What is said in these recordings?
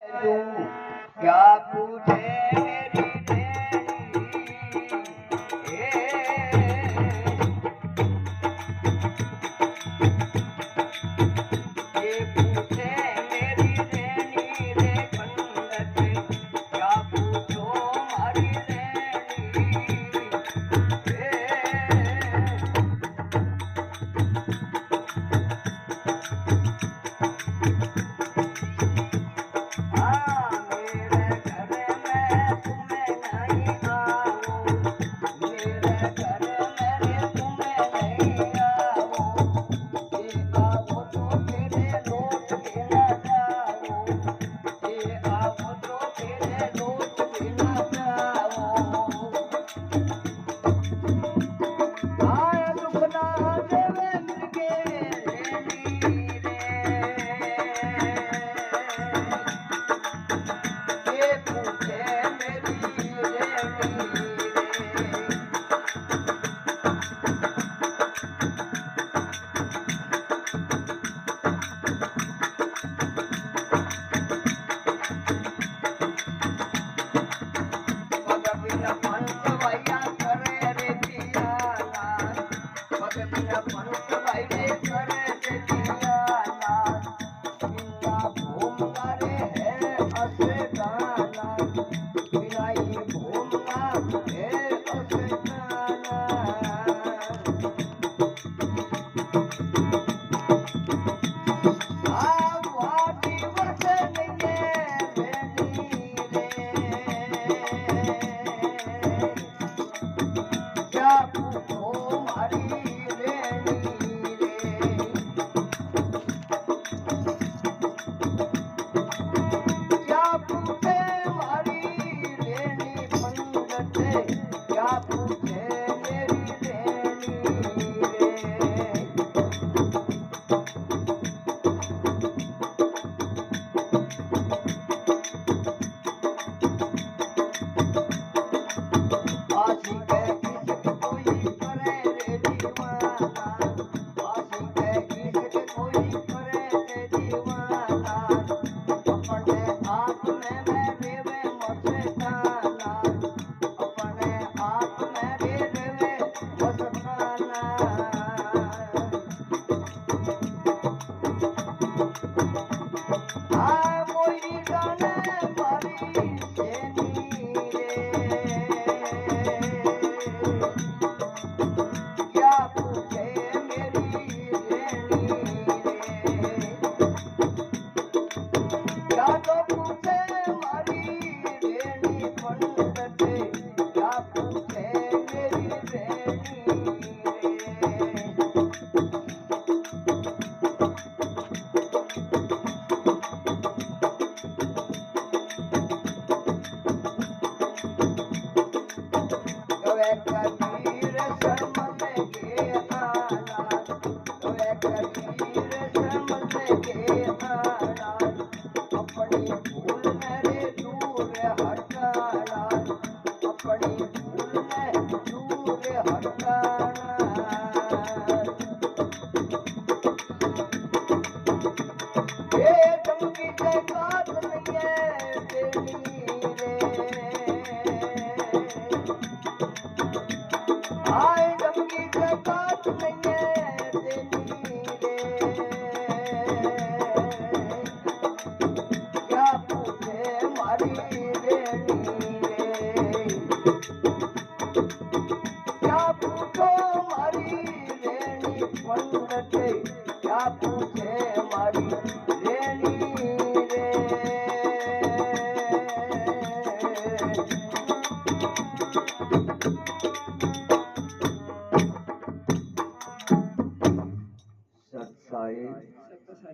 तू क्या पूछे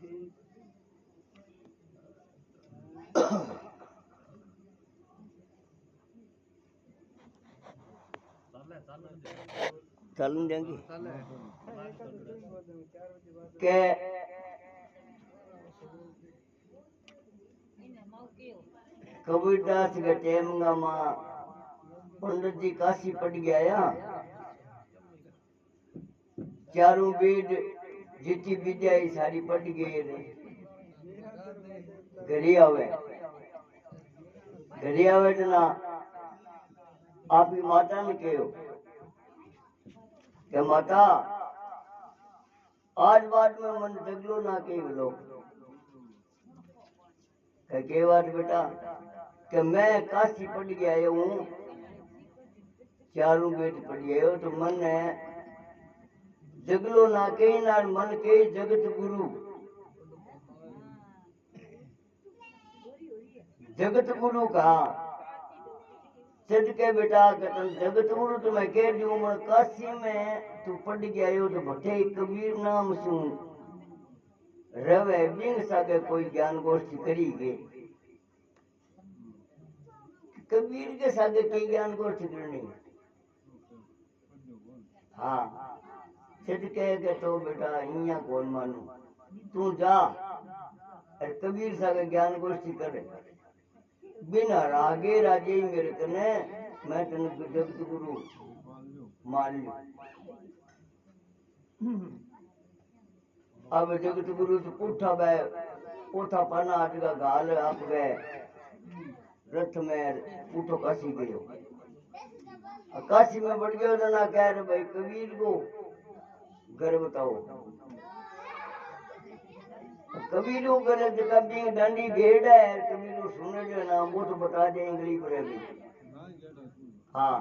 मेरी चलन देंगे के कबीरदास के टाइम में पंडित जी काशी पड़ गया चारों वेद जितनी विद्या सारी पड़ गई घरे आवे घरे आवे ना आपकी माता ने कहो कि माता आज बात में मन जगलो ना के बोलो के बात बेटा कि मैं काशी पड़ गया हूँ चारों बेट पड़ गया हो तो मन है जगलो ना के ना मन के जगत गुरु जगत गुरु का सिद्ध के बेटा कतन जगत गुरु तो मैं कह रही हूँ काशी में तू पड़ गया हो तो भट्टे कबीर नाम सुन रवे बिंग सागे कोई ज्ञान गोष्ठी करी गए कबीर के सागे की ज्ञान गोष्ठी करनी हाँ सिद्ध कह के तो बेटा इया कौन मानू तू जा और कबीर सागे ज्ञान गोष्ठी करे बिना रागे राजे मेरे कने मैं तेन जगत गुरु मान लू अब जगत गुरु तो पूठा बे पोथा पाना आज का गाल आप गए रथ में पूठो काशी गयो काशी में बढ़ गयो तो ना कह रहे भाई कबीर को घर बताओ कबीर को करे तो कभी डंडी भेड़ है कबीर को सुने जो ना वो तो बता दे इंगली पर भी हाँ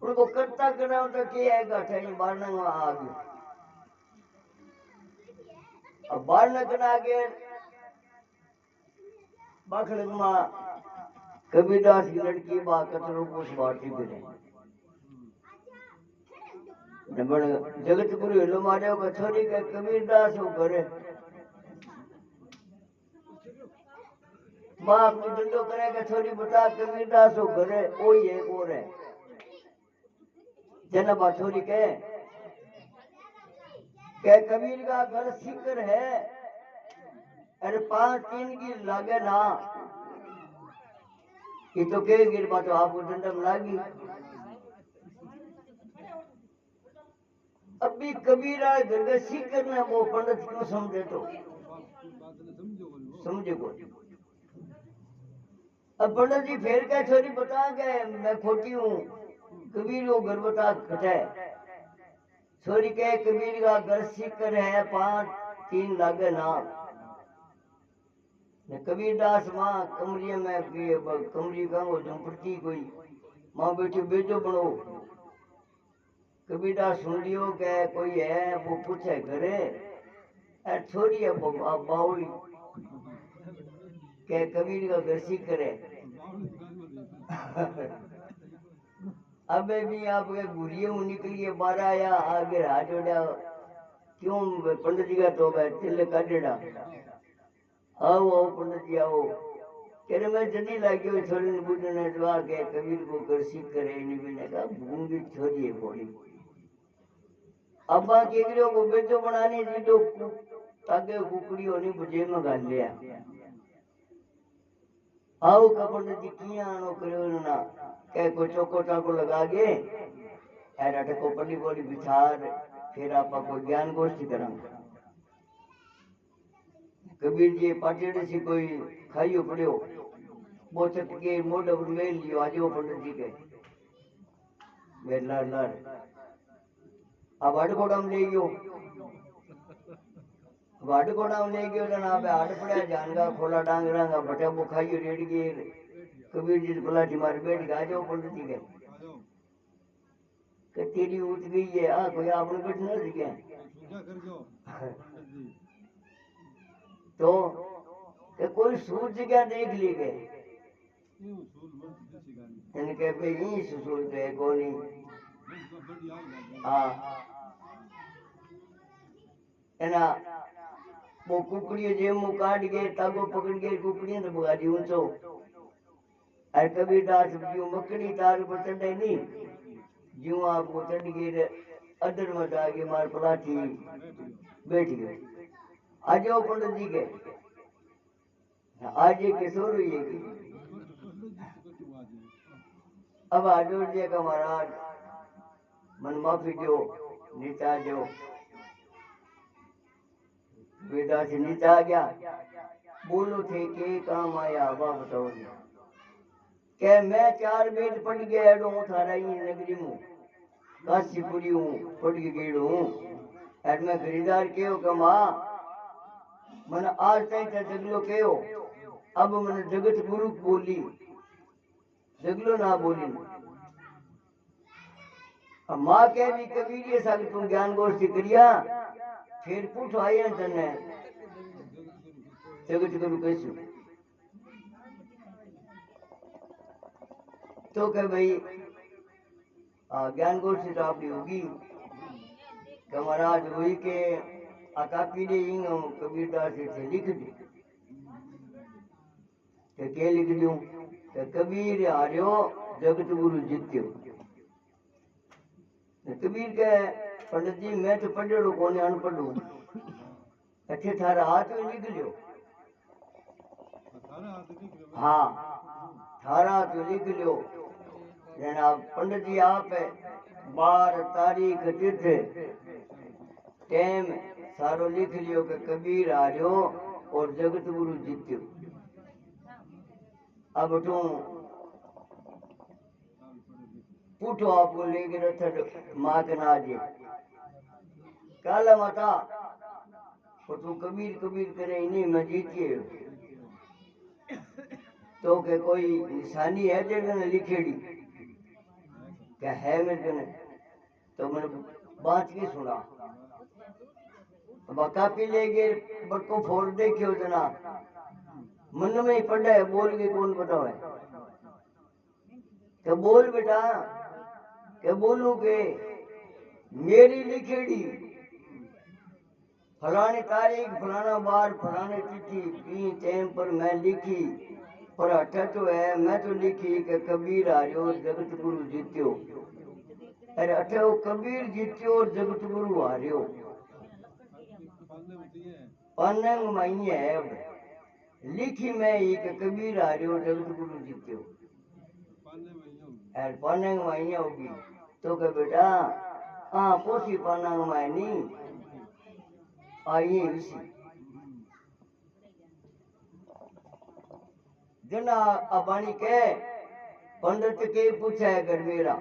उनको करता करा तो क्या है गाठा बारना आ गया अब बारना करा के बाखड़क माँ कबीरदास की लड़की बा कचरों को बांटती फिरे जगत गुरु हिलो मारे का छोरी के कबीरदास हो करे माँ अपनी धंधो करे के छोरी बता कबीरदास हो करे ओ ये और है जना बा छोरी के कबीर का घर सीकर है अरे 5-3 की लागे ना ये तो के गिरबा तो आपको डंडम लागी अभी कबीर आए घर का सीकर ने वो पंडित क्यों समझे तो समझे को अब पंडित जी फेर क्या छोरी बता गए मैं खोटी हूँ कबीर वो घर बता खटे छोरी के कबीर का घर सीकर है 5-3 लागे ना कबीरदास माँ कमरी में कमरी का वो झुंपड़ी कोई माँ बेटी बेटो बनो कबीरदास सुन लियो के कोई है वो पूछे घरे छोरी है बाउली के कबीर का घर सीख करे अबे भी आपके गुरिये निकलिए 12 या आगे हाथ उड़ा क्यों पंडित जी का तो तिल काटेड़ा आओ आओ पंडित जी आओ कह रहे मैं जल्दी लागी हुई छोरी ने बूढ़े जवा के कबीर को घर सीख करे मैंने कहा भूंगी छोरी है बोली अब्बा केकरियों को बेचो बनाने जी तो ताके कुकड़ी होनी बुझे में गाल लिया आओ का पंडित जी किया आनो करो ना कह को चौको टाको लगा के ऐरा टको पल्ली बोली बिछार फिर आपा को ज्ञान गोष्ठी करांगे कबीर जी पाटेड़े से कोई खाइयो पड़ियो वो चटके मोढ़ मेल लियो आज वो पंडित जी के मेरे लार अब अड़कोड़ा में ले गयो वाडकोड़ा में ले गयो जनाब हाड पड़ा जानगा खोला डांगरांगा बटा वो खाइयो रेड गए कबीर जी गुलाटी मार बैठ गया जाओ पंडित जी के तेरी उठ गई है आ कोई आपने बैठ न दिखे तो कोई सूर जगह देख ली गए इनके पे ही सुसूल पे कोनी हाँ एना वो कुकड़ी जे मुंह काट गए तागो पकड़ के कुकड़ी तो भगा दी ऊंचो अरे कबीरदास जो मकड़ी तार पर चढ़े नहीं जो आपको चढ़ गए अदर में जाके मार पलाठी बैठ गए आज वो पंडित जी के आज ये किशोर हुई है अब आजोर जी का महाराज मन माफी दो नीचा दो बेटा से नीचा आ गया बोलो थे के काम आया हवा बताओ के मैं 4 वेद पढ़ गया एडो थारा ही नगरी मु काशीपुरी हूँ पढ़ के गेड़ो हूँ और मैं खरीदार के हो कमा मन आज तक जगलो के हो अब मन जगत गुरु बोली जगलो ना बोली अब माँ के भी कबीर ये साल तुम ज्ञान गोष्ठी करिया फिर पूछो आया तने जगत गुरु कैसे तो कह भाई ज्ञान गोष्ठी तो आपकी होगी कि महाराज वही के अकापी ने कबीरदास से लिख दी के लिख दूं कबीर हारियो जगत गुरु जीत्यो कबीर के पंडित जी मैं तो पढ़ो कोने अनपढ़ हूं अच्छे थारा हाथ में लिख लियो हाँ थारा हाथ में लिख लियो जनाब पंडित जी आप 12 तारीख तिथि टाइम सारो लिख लियो कि कबीर हारियो और जगत गुरु जीत्यो अब तू पूछो आपको लेके रथ माँ के नाजे काला माता और तू कबीर कबीर करे नहीं मैं जीतिए तो के कोई निशानी है जगह लिखेड़ी क्या है मेरे ने तो मैंने बात की सुना कापी ले गए बटको फोड़ दे क्यों जना मन में ही पड़ा है बोल के कौन बताओ है क्या बोल बेटा क्या बोलू के मेरी लिखेड़ी फलानी तारीख फलाना बार फलाने तिथि टाइम पर मैं लिखी पर अठा तो है मैं तो लिखी कि कबीर हारियो जगत गुरु जीत्यो अरे अठा वो कबीर जीत्यो और जगत गुरु हारियो पन्नंग माइने है अब लिखी मैं ही कि कबीर हारियो जगत गुरु जीत्यो और पन्नंग माइने होगी तो के बेटा हाँ पोसी पन्नंग माइनी आई उसी जना अबानी के पंडित के पूछा है घर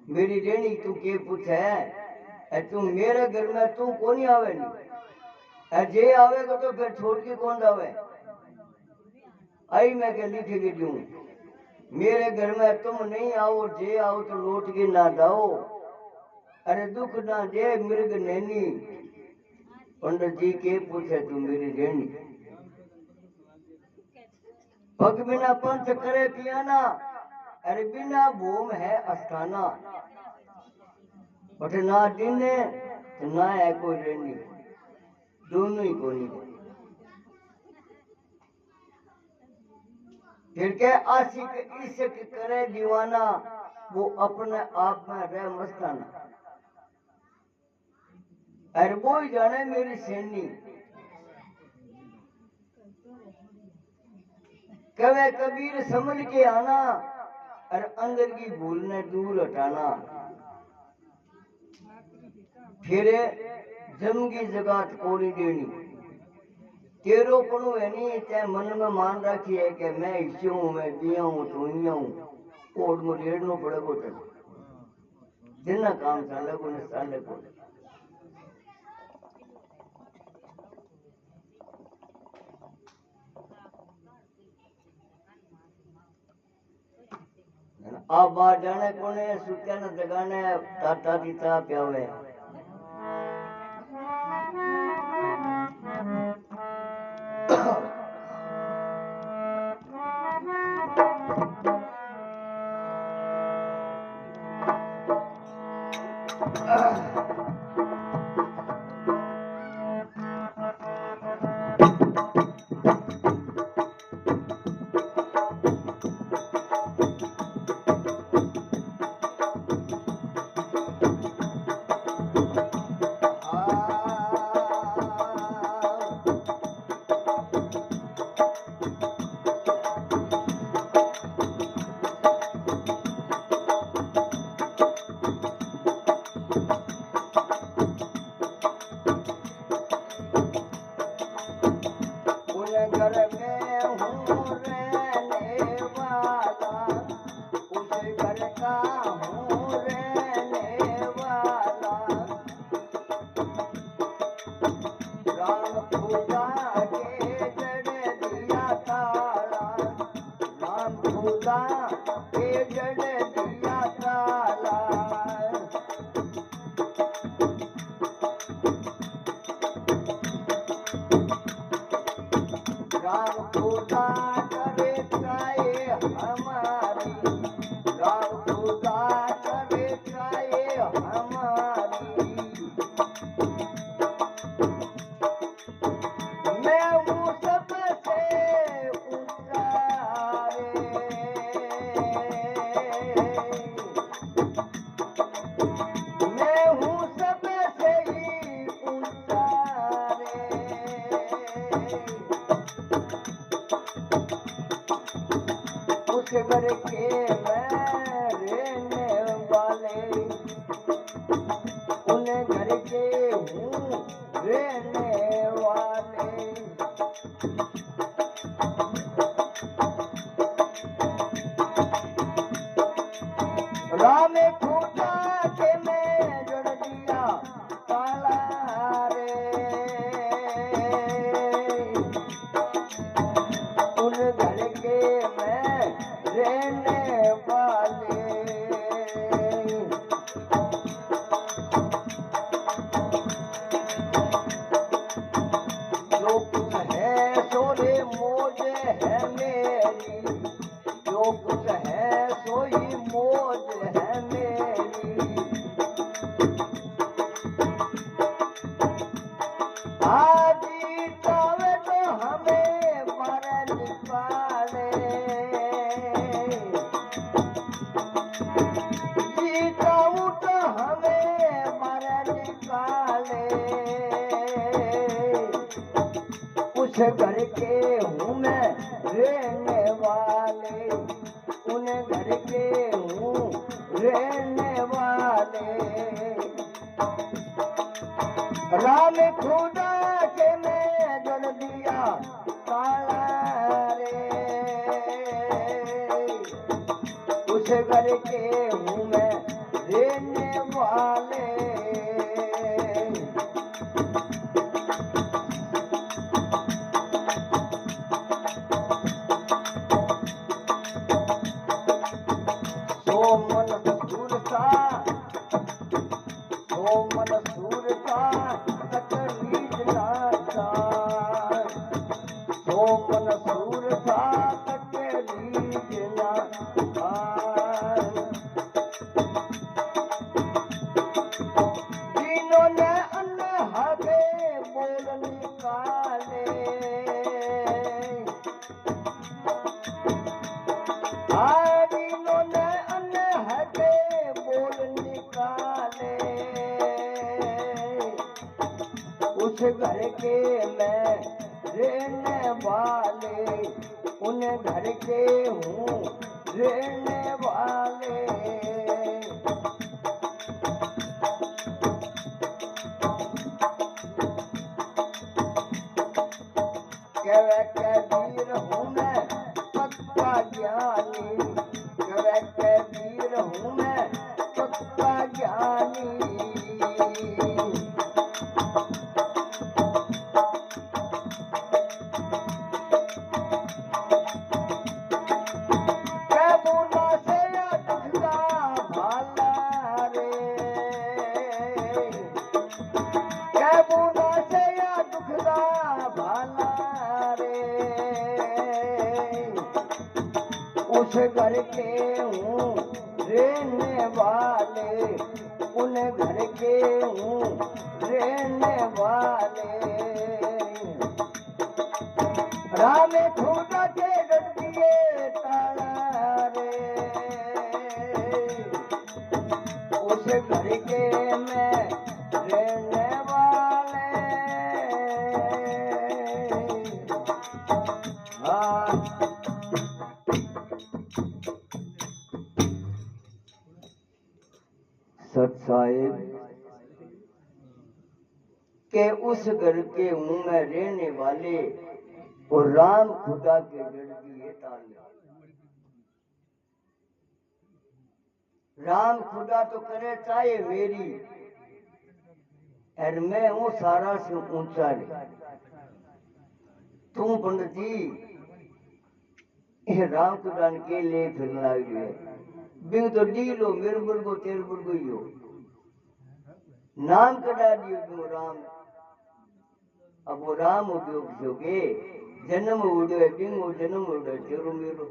मेरी रेणी तू के पूछा है तू मेरे घर में तू कौन आवे नहीं जे आवेगा तो फिर छोड़ के कौन आवे आई मैं के लिख के दूं मेरे घर में तुम नहीं आओ जे आओ तो लौट के ना जाओ अरे दुख ना दे मृग नैनी पंडित जी के पूछे तू मेरी रेणी पग बिना पंथ करे पियाना अरे बिना भूम है अस्थाना बट ना दिन ना है कोई रेणी दोनों ही कोई फिर के आशिक इश्क करे दीवाना वो अपने आप में रह मस्ताना अरे वो ही जाने मेरी सेनी कवे कबीर समझ के आना और अंदर की भूल ने दूर हटाना फिर जम की जगह कोनी देनी तेरो पणु है नहीं चाहे मन में मान रखी है कि मैं इसे हूँ मैं दिया हूँ टोइया हूँ ओड में लेड़नो पड़े को जिन्ना काम चाले को ने चाले को आप बाहर जाने कोने सुत्या न जगाने ताता दीता प्यावे खुदा के जड़ दिया ताला राम खुदा करे चाहे हमारी राम खुदा करे चाहे हमारी मैं हूँ सबसे ऊंचा रे मैं हूँ सबसे ही ऊंचा रे उस घर के मैं रहने वाले उन घर के हूँ रहने वाले राम खुदा के मैं जोड़ दिया ताला रे उन घर के मैं रहने वाले जो कुछ है सोरे मौज है मेरी जो कुछ है सोई मौज है मेरी आदि तवे तो हमें पर निकाले जीता हूँ तो हमें पर निकाले उस घर के हूँ मैं रहने वाले उन घर के हूँ रहने वाले राम खुदा के मैं जोड़ दिया ताला रे उस घर के हूँ मैं रहने वाले सोमन सूर का तकलीफ लाता सोमन सूर का तकलीफ लाता जिन्होंने अनहदे बोल निकाले जिन्होंने अनहदे बोल निकाले उस घर के मैं रहने वाले उन घर के हूँ रहने वाले कबीर हूँ मैं पक्का ज्ञानी कबीर हूँ मैं पक्का ज्ञानी उस घर के हूँ रहने वाले उन घर के हूँ रहने वाले राम खुदा के घर दिए ताला रे उस घर के मैं रहने वाले हाँ सत साहिब के उस घर के हूँ मैं रहने वाले और राम खुदा के घर दिए ताले राम खुदा तो करे चाहे मेरी और मैं हूँ सारा से ऊंचा रे तू पंडित जी राम कुटान के ले फिरने लग गए बिंग तो डीलो मेरे बुर्गो तेरे बुर्गो ही हो नाम कटा दियो बिंग राम अब वो राम हो गयो जो के जन्म उड़ो है बिंग वो जन्म उड़ो है तेरो मेरो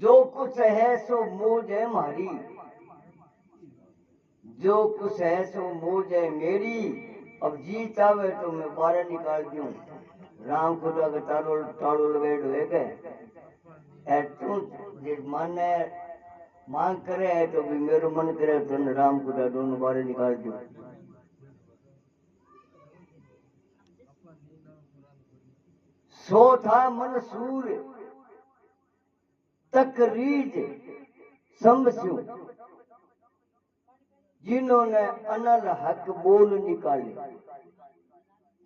जो कुछ है सो मौज है हमारी जो कुछ है सो मौज है मेरी अब जी चाहे तो मैं बाहर निकाल दूं राम को तो अगर तारो ताड़ो लगाइड है के तू जे मन मांग करे है तो भी मेरो मन करे तो राम को दोनों बाहर निकाल दूं सो था मंसूर तकरीज समझू जिन्होंने अनल हक बोल निकाले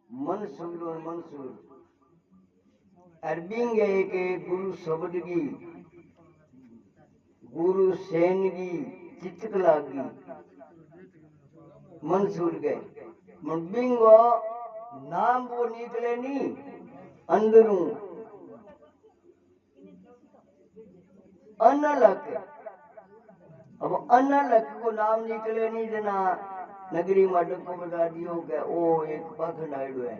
मंसूर मंसूर अरबिंग एक गुरु शब्द की गुरु सेन की चिचक लागी मंसूर गए बिंगो नाम वो निकले नहीं अंदरू अनलक अब अनलक को नाम निकले नहीं जना नगरी में डको बता दियो के ओ एक पाखंड आयो है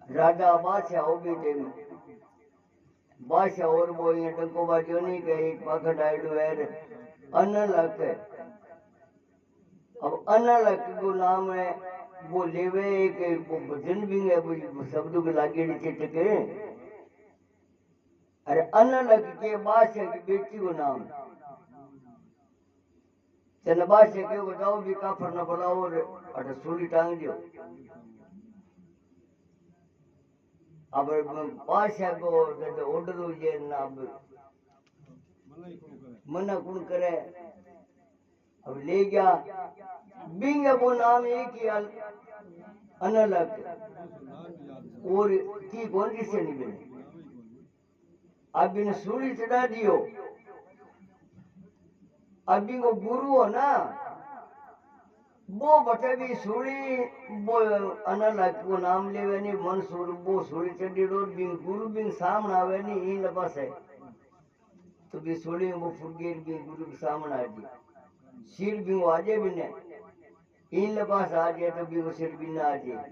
राजा बादशाह हो भी थे बादशाह और वो ये डको बाजो नहीं के एक पाखंड आयो है अनलक अब अनलक को नाम है वो लेवे एक वो भजन भी है वो शब्दों के लागे चिटके अरे अनलक के बादशाह की बेटी को नाम चल बादशाह के को जाओ भी काफर न बुलाओ और अरे सूली टांग दियो अब बादशाह को ऑर्डर हो जे ना मना कौन करे अब ले गया बिंग वो नाम एक ही अनलक और की कौन किसे नहीं बने अब इन सूली चढ़ा दियो अभी वो गुरु हो ना वो बटे भी सूली वो अनलक को नाम लेवे नहीं मंसूर वो सूली चढ़ी रो बिंग गुरु बिंग सामने आवे नहीं इन लपास है तो भी सूली वो फुटगेर भी गुरु के सामने आ जी सिर भी वो आजे भी ने इन लपास आ जाए तो भी वो सिर भी ना आ जाए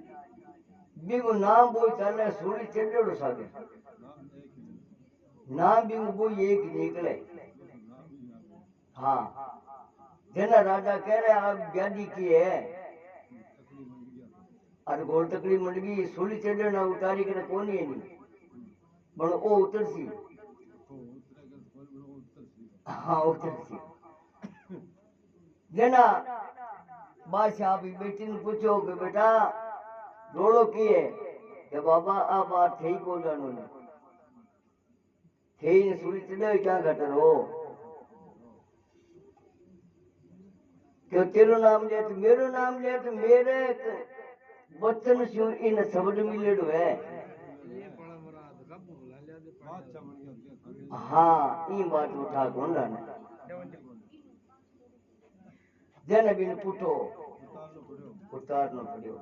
भी वो नाम वो चल रहा सूली चढ़े रो सागे नाम भी वो एक निकले हाँ जना राजा कह रहे आप व्याधि की है और गोल तकड़ी मंडगी सूली चढ़े ना उतारी कर कौन है नहीं बन ओ उतर सी हाँ उतर सी जना बादशाह भी बेटी ने पूछो कि बेटा रोड़ो की है कि बाबा आ बात थी को जानो ने थी ने सूली चढ़े क्या घटर हो क्यों तेरो नाम ले तो मेरो नाम ले तो मेरे वचन से इन शब्द मिलेड़ो है हाँ ये बात उठा कौन रहा जन बिन पुटो उतारनो पड़ो